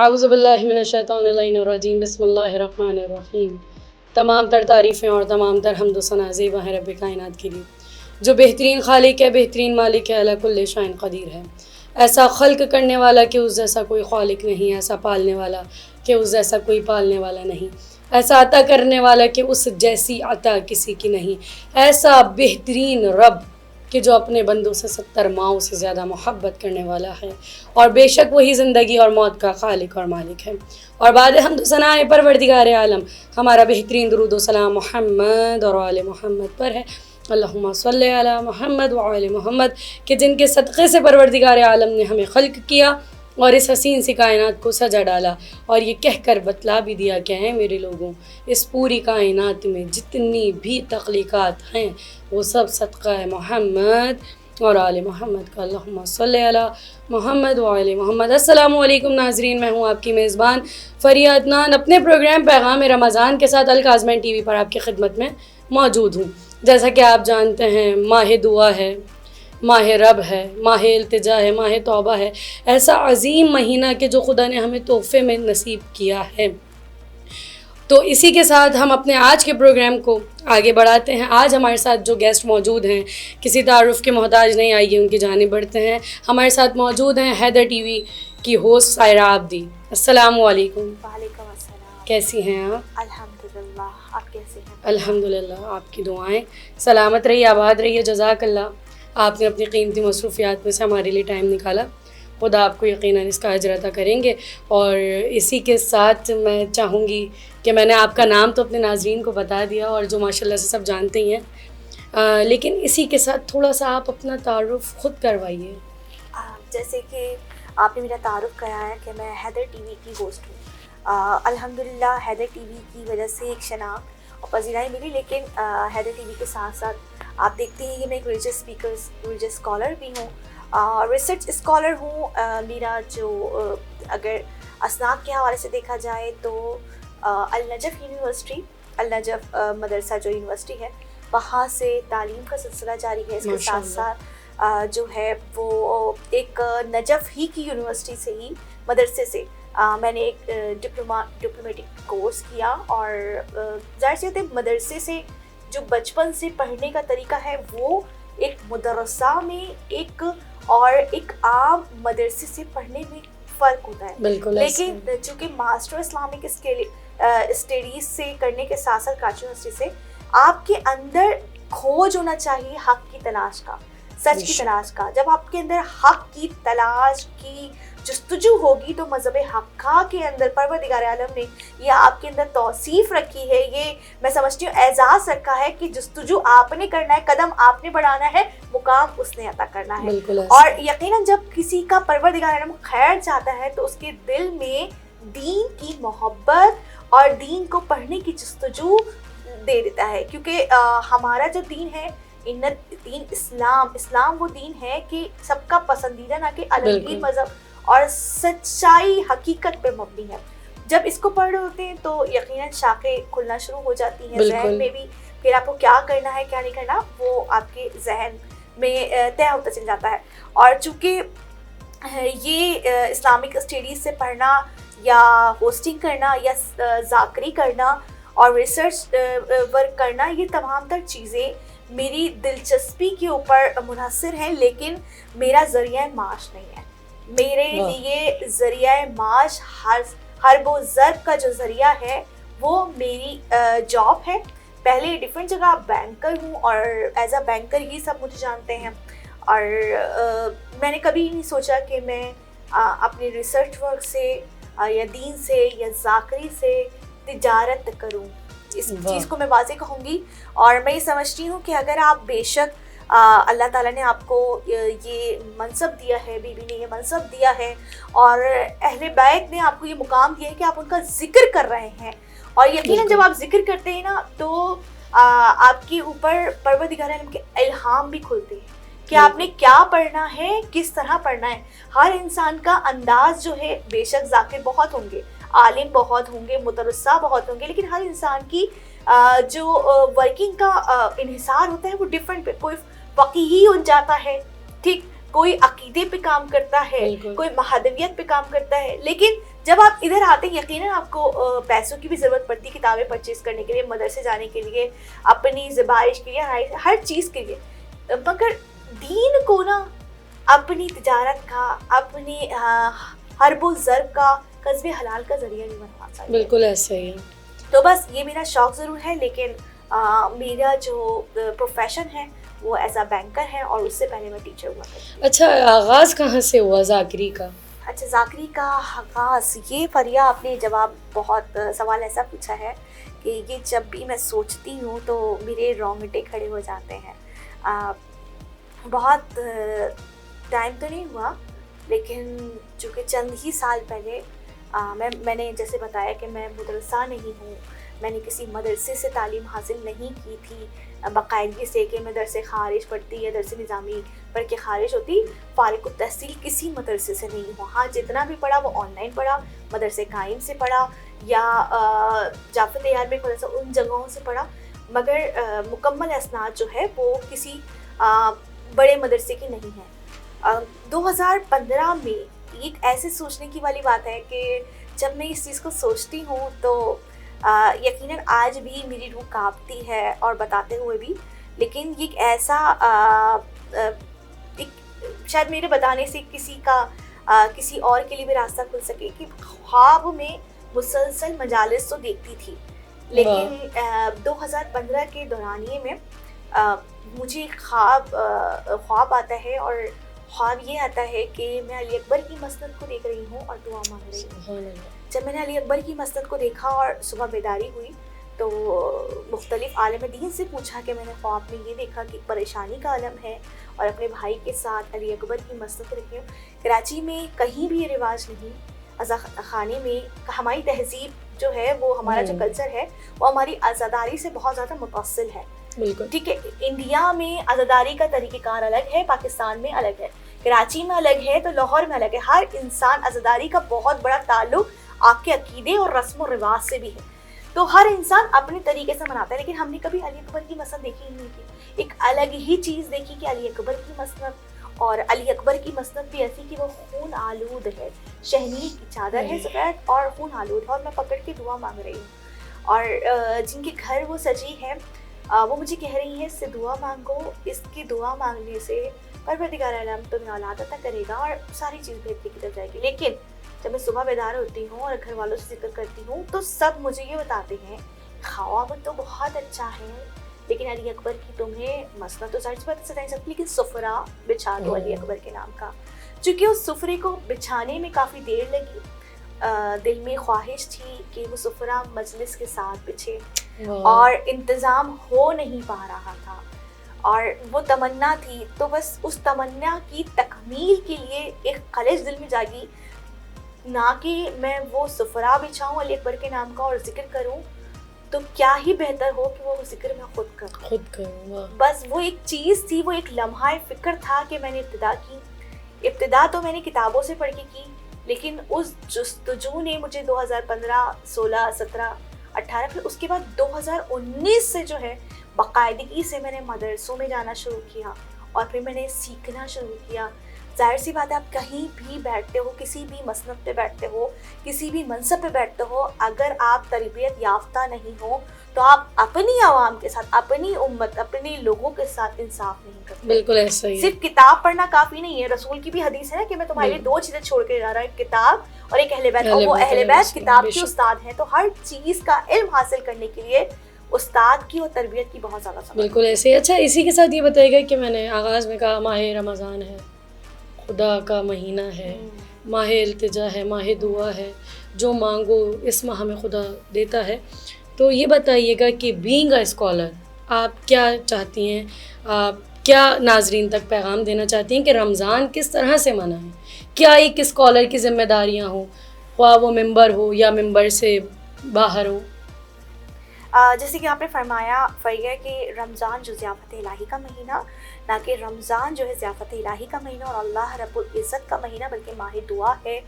اعوذ باللہ من الشیطان الرجیم بسم اللہ الرحمن الرحیم۔ تمام تر تعریفیں اور تمام تر حمد و ثنا زیبا ہے رب کائنات کے لیے، جو بہترین خالق ہے، بہترین مالک ہے، علی کل شیء قدیر ہے۔ ایسا خلق کرنے والا کہ اس جیسا کوئی خالق نہیں، ایسا پالنے والا کہ اس جیسا کوئی پالنے والا نہیں، ایسا عطا کرنے والا کہ اس جیسی عطا کسی کی نہیں، ایسا بہترین رب کہ جو اپنے بندوں سے 70 ماؤں سے زیادہ محبت کرنے والا ہے، اور بے شک وہی زندگی اور موت کا خالق اور مالک ہے۔ اور بعد حمد و ثنا پروردگار عالم، ہمارا بہترین درود و سلام محمد اور آل محمد پر ہے۔ اللہم صلی علی محمد و آل محمد، کہ جن کے صدقے سے پروردگار عالم نے ہمیں خلق کیا اور اس حسین سی کائنات کو سجا ڈالا، اور یہ کہہ کر بتلا بھی دیا کہ ہیں میرے لوگوں، اس پوری کائنات میں جتنی بھی تخلیقات ہیں وہ سب صدقہ محمد اور آل محمد کا۔ اللہم صلی علی محمد و آل محمد۔ السلام علیکم ناظرین، میں ہوں آپ کی میزبان فریہ عدنان، اپنے پروگرام پیغام رمضان کے ساتھ الکاظمین ٹی وی پر آپ کی خدمت میں موجود ہوں۔ جیسا کہ آپ جانتے ہیں، ماہ دعا ہے، ماہ رب ہے، ماہ التجا ہے، ماہ توبہ ہے، ایسا عظیم مہینہ کہ جو خدا نے ہمیں تحفے میں نصیب کیا ہے۔ تو اسی کے ساتھ ہم اپنے آج کے پروگرام کو آگے بڑھاتے ہیں۔ آج ہمارے ساتھ جو گیسٹ موجود ہیں، کسی تعارف کے محتاج نہیں، آئیے ان کی جانب بڑھتے ہیں۔ ہمارے ساتھ موجود ہیں حیدر ٹی وی کی ہوسٹ سائرہ عابدی۔ السلام علیکم۔ وعلیکم السلام۔ کیسی ہیں آپ؟ الحمدللہ، آپ کیسے ہیں؟ الحمدللہ، آپ کی دعائیں، سلامت رہیے، آباد رہیے، جزاک اللہ۔ آپ نے اپنی قیمتی مصروفیات میں سے ہمارے لیے ٹائم نکالا، خدا آپ کو یقیناً اس کا اجر عطا کریں گے۔ اور اسی کے ساتھ میں چاہوں گی کہ میں نے آپ کا نام تو اپنے ناظرین کو بتا دیا اور جو ماشاءاللہ سے سب جانتے ہی ہیں، لیکن اسی کے ساتھ تھوڑا سا آپ اپنا تعارف خود کروائیے۔ جیسے کہ آپ نے میرا تعارف کرایا ہے کہ میں حیدر ٹی وی کی ہوسٹ ہوں۔ الحمدللہ حیدر ٹی وی کی وجہ سے ایک شناخت اور پذیرائی ملی، لیکن حیدر ٹی وی کے ساتھ ساتھ آپ دیکھتے ہیں کہ میں ایک ریلیجس اسپیکر، ریلیجس اسکالر بھی ہوں، ریسرچ اسکالر ہوں۔ میرا جو اگر اسناد کے حوالے سے دیکھا جائے تو النجف یونیورسٹی، النجف مدرسہ جو یونیورسٹی ہے، وہاں سے تعلیم کا سلسلہ جاری ہے۔ اس کے ساتھ ساتھ جو ہے وہ ایک نجف ہی کی یونیورسٹی سے ہی، مدرسے سے میں نے ایک ڈپلومیٹک کورس کیا، اور ظاہر سی بات ہے مدرسے سے جو بچپن سے پڑھنے کا طریقہ ہے وہ ایک مدرسہ میں ایک اور ایک عام مدرسے سے پڑھنے میں فرق ہوتا ہے۔ بالکل، لیکن چونکہ ماسٹر اسلامک اسٹڈیز سے کرنے کے ساتھ ساتھ کراچی یونیورسٹی سے آپ کے اندر کھوج ہونا چاہیے حق کی تلاش کا، سچ کی تلاش کا۔ جب آپ کے اندر حق کی تلاش کی جستجو ہوگی تو مذہب حقہ کے اندر پروردگار عالم نے یہ آپ کے اندر توصیف رکھی ہے، یہ میں سمجھتی ہوں اعزاز رکھا ہے کہ جستجو آپ نے کرنا ہے، قدم آپ نے بڑھانا ہے، مقام اس نے عطا کرنا ہے۔ اور یقیناً جب کسی کا پروردگار عالم خیر چاہتا ہے تو اس کے دل میں دین کی محبت اور دین کو پڑھنے کی جستجو دے دیتا ہے، کیونکہ ہمارا جو دین ہے، دین اسلام وہ دین ہے کہ سب کا پسندیدہ، نہ کہ عالمگیر مذہب، اور سچائی حقیقت پہ مبنی ہے۔ جب اس کو پڑھ رہے ہوتے ہیں تو یقیناً شاخیں کھلنا شروع ہو جاتی ہیں ذہن میں بھی، پھر آپ کو کیا کرنا ہے کیا نہیں کرنا وہ آپ کے ذہن میں طے ہوتا چل جاتا ہے۔ اور چونکہ یہ اسلامک اسٹڈیز سے پڑھنا یا ہوسٹنگ کرنا یا ذاکری کرنا اور ریسرچ ورک کرنا، یہ تمام تر چیزیں میری دلچسپی کے اوپر منحصر ہیں، لیکن میرا ذریعہ معاش نہیں ہے۔ میرے لیے ذریعہ معاش حرب و ضرب کا جو ذریعہ ہے وہ میری جاب ہے۔ پہلے ڈیفرنٹ جگہ بینکر ہوں، اور ایز اے بینکر ہی سب مجھے جانتے ہیں، اور میں نے کبھی نہیں سوچا کہ میں اپنے ریسرچ ورک سے یا دین سے یا ذاکری سے تجارت کروں۔ اس چیز کو میں واضح کہوں گی، اور میں یہ سمجھتی ہوں کہ اگر آپ بے شک اللہ تعالیٰ نے آپ کو یہ منصب دیا ہے، بی بی نے یہ منصب دیا ہے، اور اہل بیت نے آپ کو یہ مقام دیا ہے کہ آپ ان کا ذکر کر رہے ہیں، اور یقیناً جب آپ ذکر کرتے ہیں نا تو آپ کے اوپر پروردگار عالم کے الہام بھی کھلتے ہیں کہ آپ نے کیا پڑھنا ہے، کس طرح پڑھنا ہے۔ ہر انسان کا انداز جو ہے، بے شک ذاکر بہت ہوں گے، عالم بہت ہوں گے، مدرسہ بہت ہوں گے، لیکن ہر انسان کی جو ورکنگ کا انحصار ہوتا ہے وہ ڈفرینٹ پہ، کوئی فقیہی ہو جاتا ہے، ٹھیک، کوئی عقیدے پہ کام کرتا ہے، کوئی مہادویت پہ کام کرتا ہے، لیکن جب آپ ادھر آتے ہیں یقیناً آپ کو پیسوں کی بھی ضرورت پڑتی ہے کتابیں پرچیز کرنے کے لیے, مدرسے جانے کے لیے, اپنی زبائش کے لیے, ہر چیز کے لیے, مگر دین کو نا اپنی تجارت کا, اپنی حرب و ضرب کا, کسب حلال کا ذریعہ نہیں بنوا سکتے. بالکل ایسا ہی ہے. تو بس یہ میرا شوق ضرور ہے, لیکن میرا جو پروفیشن ہے وہ ایز اے بینکر ہے, اور اس سے پہلے میں ٹیچر ہوا کرتی ہوں. اچھا, آغاز کہاں سے ہوا ذاکری کا؟ اچھا, ذاکری کا آغاز, یہ فریا آپ نے جواب بہت سوال ایسا پوچھا ہے کہ یہ جب بھی میں سوچتی ہوں تو میرے رونگٹے کھڑے ہو جاتے ہیں. بہت ٹائم تو نہیں ہوا, لیکن چونکہ چند ہی سال پہلے میں نے جیسے بتایا کہ میں مدرسہ نہیں ہوں, میں نے کسی مدرسے سے تعلیم حاصل نہیں کی تھی باقاعدگی سے کہ میں درس خارج پڑھتی یا درس نظامی پڑھ کے خارج ہوتی. فارغ التحصیل کسی مدرسے سے نہیں ہوا. ہاں, جتنا بھی پڑھا وہ آن لائن پڑھا, مدرسے قائم سے پڑھا یا جعفر تیار میں مدرسہ, ان جگہوں سے پڑھا, مگر مکمل اسناد جو ہے وہ کسی بڑے مدرسے کی نہیں ہے. 2015 میں ایک ایسے سوچنے کی والی بات ہے کہ جب میں اس چیز کو سوچتی ہوں تو یقیناً آج بھی میری روح کانپتی ہے اور بتاتے ہوئے بھی, لیکن یہ ایک ایسا شاید میرے بتانے سے کسی اور کے لیے بھی راستہ کھل سکے کہ خواب میں مسلسل مجالس تو دیکھتی تھی, لیکن 2015 کے دورانیے میں مجھے خواب آتا ہے, اور خواب یہ آتا ہے کہ میں علی اکبر کی مسند کو دیکھ رہی ہوں اور دعا مانگ رہی ہوں. جب میں نے علی اکبر کی مسند کو دیکھا اور صبح بیداری ہوئی تو مختلف عالم دین سے پوچھا کہ میں نے خواب میں یہ دیکھا کہ پریشانی کا عالم ہے اور اپنے بھائی کے ساتھ علی اکبر کی مسند رکھی ہوں. کراچی میں کہیں بھی یہ رواج نہیں. عزا خانے میں ہماری تہذیب جو ہے, وہ ہمارا جو کلچر ہے وہ ہماری عزاداری سے بہت زیادہ متصل ہے. ٹھیک ہے, انڈیا میں عزاداری کا طریقہ کار الگ ہے, پاکستان میں الگ ہے, کراچی میں الگ ہے, تو لاہور میں الگ ہے. ہر انسان عزاداری کا بہت بڑا تعلق آپ کے عقیدے اور رسم و رواج سے بھی ہے, تو ہر انسان اپنے طریقے سے مناتا ہے. لیکن ہم نے کبھی علی اکبر کی مسند دیکھی ہی نہیں تھی. ایک الگ ہی چیز دیکھی کہ علی اکبر کی مسند, اور علی اکبر کی مسند بھی ایسی کہ وہ خون آلود ہے, شہنی کی چادر ہے سفید اور خون آلود ہے, اور میں پکڑ کے دعا مانگ رہی ہوں. اور جن کے گھر وہ سجی ہے وہ مجھے کہہ رہی ہیں اس سے دعا مانگو, اس کی دعا مانگنے سے پروردگار عالم تمہیں اولاد عطا کرے گا اور ساری چیز بہتری کی طرف جائے گی. لیکن جب میں صبح بیدار ہوتی ہوں اور گھر والوں سے ذکر کرتی ہوں تو سب مجھے یہ بتاتے ہیں خواب تو بہت اچھا ہے, لیکن علی اکبر کی تمہیں مسند تو ظاہر سی بات ستا نہیں سکتی, لیکن سفرہ بچھا دو علی اکبر کے نام کا. چونکہ اس سفرے کو بچھانے میں کافی دیر لگی, دل میں خواہش تھی کہ وہ سفرہ مجلس کے ساتھ بچھے, اور انتظام ہو نہیں پا رہا تھا, اور وہ تمنا تھی. تو بس اس تمنا کی تکمیل کے لیے ایک خلش دل میں جاگی, نہ کہ میں وہ سفرہ بچھاؤں علی اکبر کے نام کا اور ذکر کروں, تو کیا ہی بہتر ہو کہ وہ ذکر میں خود کروں. بس وہ ایک چیز تھی, وہ ایک لمحہ فکر تھا کہ میں نے ابتدا کی. ابتدا تو میں نے کتابوں سے پڑھ کے کی, لیکن اس جستجو نے مجھے 2015, 16, 17, 18, پھر اس کے بعد 2019 سے جو ہے باقاعدگی سے میں نے مدرسوں میں جانا شروع کیا, اور پھر میں نے سیکھنا شروع کیا. ظاہر سی بات ہے, آپ کہیں بھی بیٹھتے ہو, کسی بھی مسند پہ بیٹھتے ہو, کسی بھی منصب پہ بیٹھتے ہو, اگر آپ تربیت یافتہ نہیں ہو تو آپ اپنی عوام کے ساتھ, اپنی امت, اپنے لوگوں کے ساتھ انصاف نہیں کرتے. بالکل ایسا ہی. صرف کتاب پڑھنا کافی نہیں ہے. رسول کی بھی حدیث ہے نا کہ میں تمہارے لیے 2 چیزیں چھوڑ کے جا رہا ہوں, ایک کتاب اور ایک اہل بیت, اور وہ اہل بیت کتاب کے استاد ہیں. تو ہر چیز کا علم حاصل کرنے کے لیے استاد کی اور تربیت کی بہت زیادہ ضرورت. بالکل ایسے ہی. اچھا, اسی کے ساتھ یہ بتائیے گا کہ میں نے آغاز میں کہا ماہ رمضان ہے, خدا کا مہینہ ہے, ماہ التجا ہے, ماہ دعا ہے, جو مانگو اس ماہ میں خدا دیتا ہے. تو یہ بتائیے گا کہ بینگ اے اسکالر آپ کیا چاہتی ہیں, آپ کیا ناظرین تک پیغام دینا چاہتی ہیں کہ رمضان کس طرح سے منائیں, کیا ایک اسکالر کی ذمہ داریاں ہوں, خواہ وہ ممبر ہو یا ممبر سے باہر ہو؟ جیسے کہ آپ نے فرمایا کہ رمضان جو ضیافت الہی کا مہینہ, نہ کہ رمضان جو ہے ضیافت الہی کا مہینہ اور اللہ رب العزت کا مہینہ, بلکہ ماہ دعا ہے,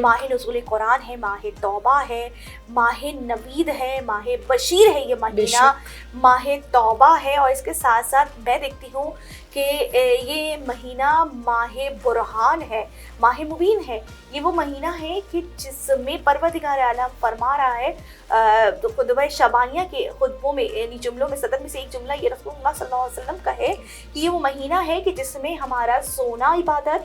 ماہ نزول قرآن ہے, ماہ توبہ ہے, ماہ نوید ہے, ماہ بشیر ہے یہ مہینہ, ماہ توبہ ہے. اور اس کے ساتھ ساتھ میں دیکھتی ہوں کہ یہ مہینہ ماہ برہان ہے، ماہ مبین ہے، یہ وہ مہینہ ہے کہ جس میں پروردگار عالم فرما رہا ہے خطبہ شعبانیہ کے خطبوں میں، یعنی جملوں میں 70 میں سے ایک جملہ یہ رسول اللہ صلی اللہ علیہ وسلم کا ہے کہ یہ وہ مہینہ ہے کہ جس میں ہمارا سونا عبادت،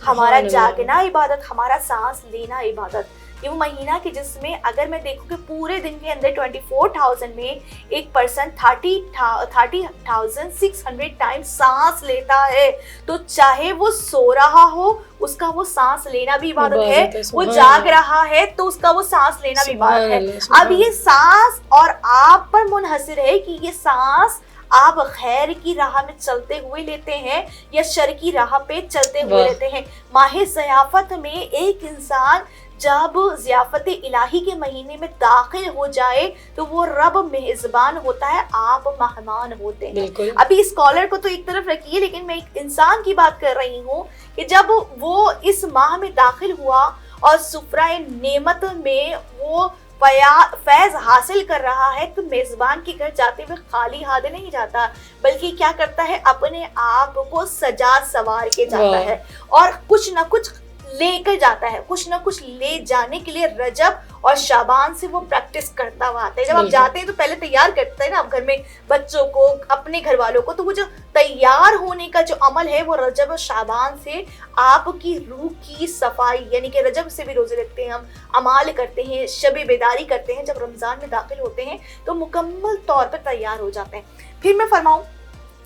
ہمارا جاگنا عبادت، ہمارا سانس لینا عبادت. یہ وہ مہینہ کہ جس میں اگر میں دیکھوں کہ پورے دن کے اندر 24,000 میں ایک پرسن 30,600 ٹائم سانس لیتا ہے، تو چاہے وہ سو رہا ہو اس کا وہ سانس لینا بھی عبادت ہے، وہ جاگ رہا ہے تو اس کا وہ سانس لینا بھی عبادت ہے. اب یہ سانس اور آپ پر منحصر ہے کہ یہ سانس آپ خیر کی راہ میں چلتے ہوئے لیتے ہیں یا شر کی راہ پہ چلتے ہوئے لیتے ہیں. ماہ ضیافت میں ایک انسان جب ضیافت الہی کے مہینے میں داخل ہو جائے تو وہ رب میزبان ہوتا ہے، آپ مہمان ہوتے ہیں. ابھی اسکالر کو تو ایک طرف رکھیے، لیکن میں ایک انسان کی بات کر رہی ہوں کہ جب وہ اس ماہ میں داخل ہوا اور سفرہ نعمت میں وہ فیض حاصل کر رہا ہے تو میزبان کے گھر جاتے ہوئے خالی ہاتھ نہیں جاتا، بلکہ کیا کرتا ہے، اپنے آپ کو سجا سوار کے جاتا ہے اور کچھ نہ کچھ لے کر جاتا ہے، کچھ نہ کچھ لے جانے کے لیے رجب اور شعبان سے وہ پریکٹس کرتا ہوا آتا ہے. جب آپ جاتے ہیں تو پہلے تیار کرتے ہیں نا آپ گھر میں بچوں کو، اپنے گھر والوں کو، تو وہ جو تیار ہونے کا جو عمل ہے وہ رجب اور شعبان سے آپ کی روح کی صفائی، یعنی کہ رجب سے بھی روزے رکھتے ہیں ہم، اعمال کرتے ہیں، شب بیداری کرتے ہیں، جب رمضان میں داخل ہوتے ہیں تو مکمل طور پر تیار ہو جاتے ہیں. پھر میں فرماؤں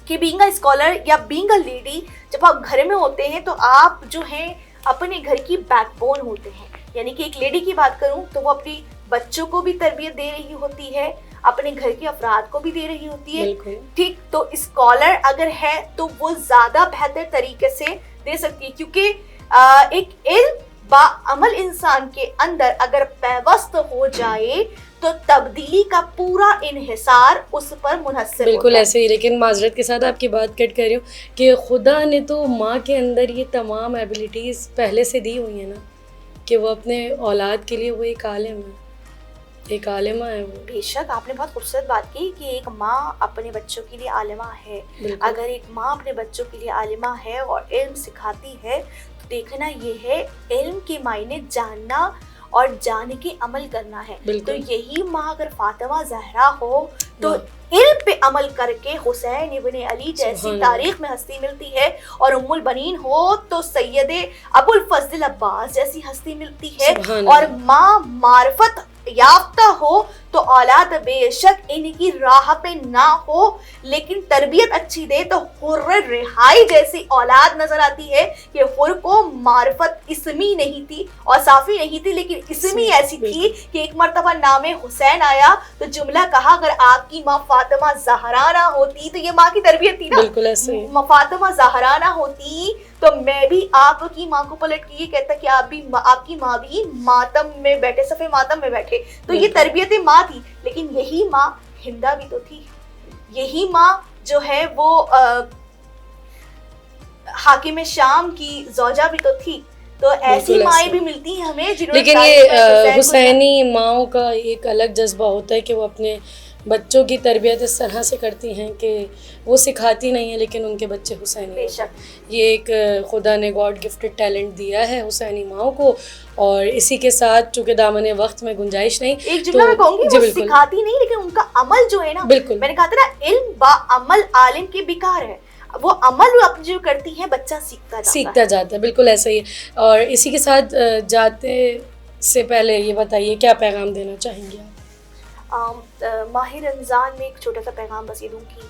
کہ بینگ اے اسکالر یا بینگ اے لیڈی، جب آپ گھر میں ہوتے ہیں تو آپ جو ہیں اپنے گھر کی بیک بون ہوتے ہیں. یعنی کہ ایک لیڈی کی بات کروں تو وہ اپنی بچوں کو بھی تربیت دے رہی ہوتی ہے، اپنے گھر کے افراد کو بھی دے رہی ہوتی ہے. ٹھیک، تو اسکالر اگر ہے تو وہ زیادہ بہتر طریقے سے دے سکتی ہے، کیونکہ ایک علم با عمل انسان کے اندر اگر پیوست ہو جائے تو تبدیلی کا پورا انحصار اس پر منحصر بالکل ایسے ہی. لیکن معذرت کے ساتھ آپ کی بات کٹ کر رہی ہوں کہ خدا نے تو ماں کے اندر یہ تمام ایبلٹیز پہلے سے دی ہوئی ہیں نا، کہ وہ اپنے اولاد کے لیے وہ ایک عالم ہے، ایک عالمہ ہے وہ. بے شک آپ نے بہت خوبصورت بات کی کہ ایک ماں اپنے بچوں کے لیے عالمہ ہے. اگر ایک ماں اپنے بچوں کے لیے عالمہ ہے اور علم سکھاتی ہے تو دیکھنا یہ ہے علم کے معنی جاننا اور جان کے عمل کرنا ہے. تو یہی ماں اگر فاطمہ زہرا ہو تو علم پہ عمل کر کے حسین ابن علی جیسی تاریخ میں ہستی ملتی ہے، اور ام البنین ہو تو سید ابو الفضل عباس جیسی ہستی ملتی ہے، اور ماں معرفت یافتہ ہو تو اولاد بے شک ان کی راہ پہ نہ ہو لیکن تربیت اچھی دے تو حر رہائی جیسی اولاد نظر آتی ہے. کہ حر کو معرفت اسمی نہیں تھی اور صافی نہیں تھی، لیکن اسمی ایسی تھی کہ ایک مرتبہ نام حسین آیا تو جملہ کہا اگر آپ کی ماں فاطمہ زہرا نہ ہوتی، تو یہ ماں کی تربیت تھی نا، فاطمہ زہرا نہ ہوتی تو میں بھی آپ کی ماں کو پلٹ کے یہ کہتا کہ آپ کی ماں بھی ماتم میں بیٹھے، صفحے ماتم میں بیٹھے. تو یہ تربیت ماں تھی. لیکن یہی ماں ہندا بھی تو تھی، یہی ماں جو ہے وہ حاکم شام کی زوجہ بھی تو تھی. تو ایسی مائیں بھی ملتی ہیں ہمیں جنہوں نے، لیکن یہ حسینی ماؤں کا ایک الگ جذبہ ہوتا ہے کہ وہ اپنے بچوں کی تربیت اس طرح سے کرتی ہیں کہ وہ سکھاتی نہیں ہیں لیکن ان کے بچے حسینی. بے شک یہ ایک خدا نے گاڈ گفٹڈ ٹیلنٹ دیا ہے حسینی ماؤں کو. اور اسی کے ساتھ چونکہ دامن وقت میں گنجائش نہیں، ایک جملہ میں کہوں گی، وہ سکھاتی نہیں لیکن ان کا عمل جو ہے نا، بالکل میں نے کہا تھا نا علم با عمل عالم کے بیکار ہے. وہ عمل اپنے جو کرتی ہیں بچہ سیکھتا جاتا ہے. بالکل ایسا ہی ہے. اور اسی کے ساتھ جاتے سے پہلے یہ بتائیے کیا پیغام دینا چاہیں گے آپ؟ ماہ رمضان میں ایک چھوٹا سا پیغام بس یہ دوں گی،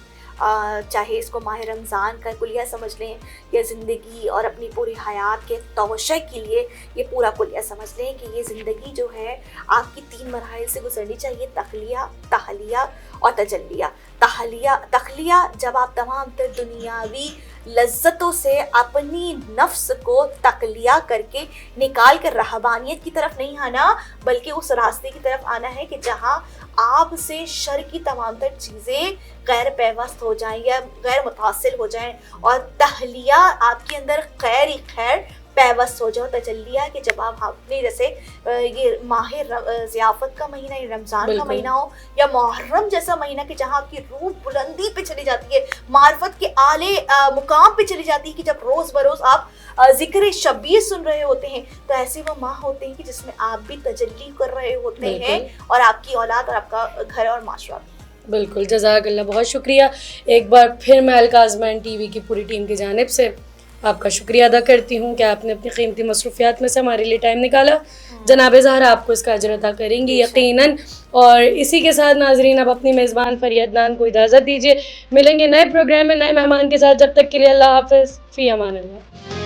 چاہے اس کو ماہ رمضان کا کلیہ سمجھ لیں یا زندگی اور اپنی پوری حیات کے توشہ کے لیے یہ پورا کلیہ سمجھ لیں کہ یہ زندگی جو ہے آپ کی 3 مراحل سے گزرنی چاہیے: تخلیہ، تحلیہ اور تجلیہ. تخلیہ جب آپ تمام تر دنیاوی لذتوں سے اپنی نفس کو تخلیہ کر کے نکال کر رہبانیت کی طرف نہیں آنا، بلکہ اس راستے کی طرف آنا ہے کہ جہاں آپ سے شر کی تمام تر چیزیں غیر پیوست ہو جائیں یا غیر متاثر ہو جائیں، اور تحلیہ آپ کے اندر خیر ہی خیر، پیوست ہو جاؤ. تجلیہ کہ جب آپ اپنے جیسے یہ ماہ ضیافت کا مہینہ، یہ رمضان کا مہینہ ہو، یا محرم جیسا مہینہ کہ جہاں آپ کی روح بلندی پہ چلی جاتی ہے، معرفت کے اعلی مقام پہ چلی جاتی ہے، کہ جب روز بروز آپ ذکر شبیر سن رہے ہوتے ہیں، تو ایسے وہ ماہ ہوتے ہیں کہ جس میں آپ بھی تجلی کر رہے ہوتے ہیں، اور آپ کی اولاد اور آپ کا گھر اور معاشرہ. بالکل، جزاک اللہ، بہت شکریہ. ایک بار پھر میں الکاظمین ٹی وی کی پوری ٹیم کی جانب سے آپ کا شکریہ ادا کرتی ہوں کہ آپ نے اپنی قیمتی مصروفیات میں سے ہمارے لیے ٹائم نکالا. جناب زہرا آپ کو اس کا اجر عطا کریں گی یقیناً. اور اسی کے ساتھ ناظرین اب اپنی میزبان فریہ عدنان کو اجازت دیجیے. ملیں گے نئے پروگرام میں نئے مہمان کے ساتھ. جب تک کے لیے اللہ حافظ، فی امان اللہ.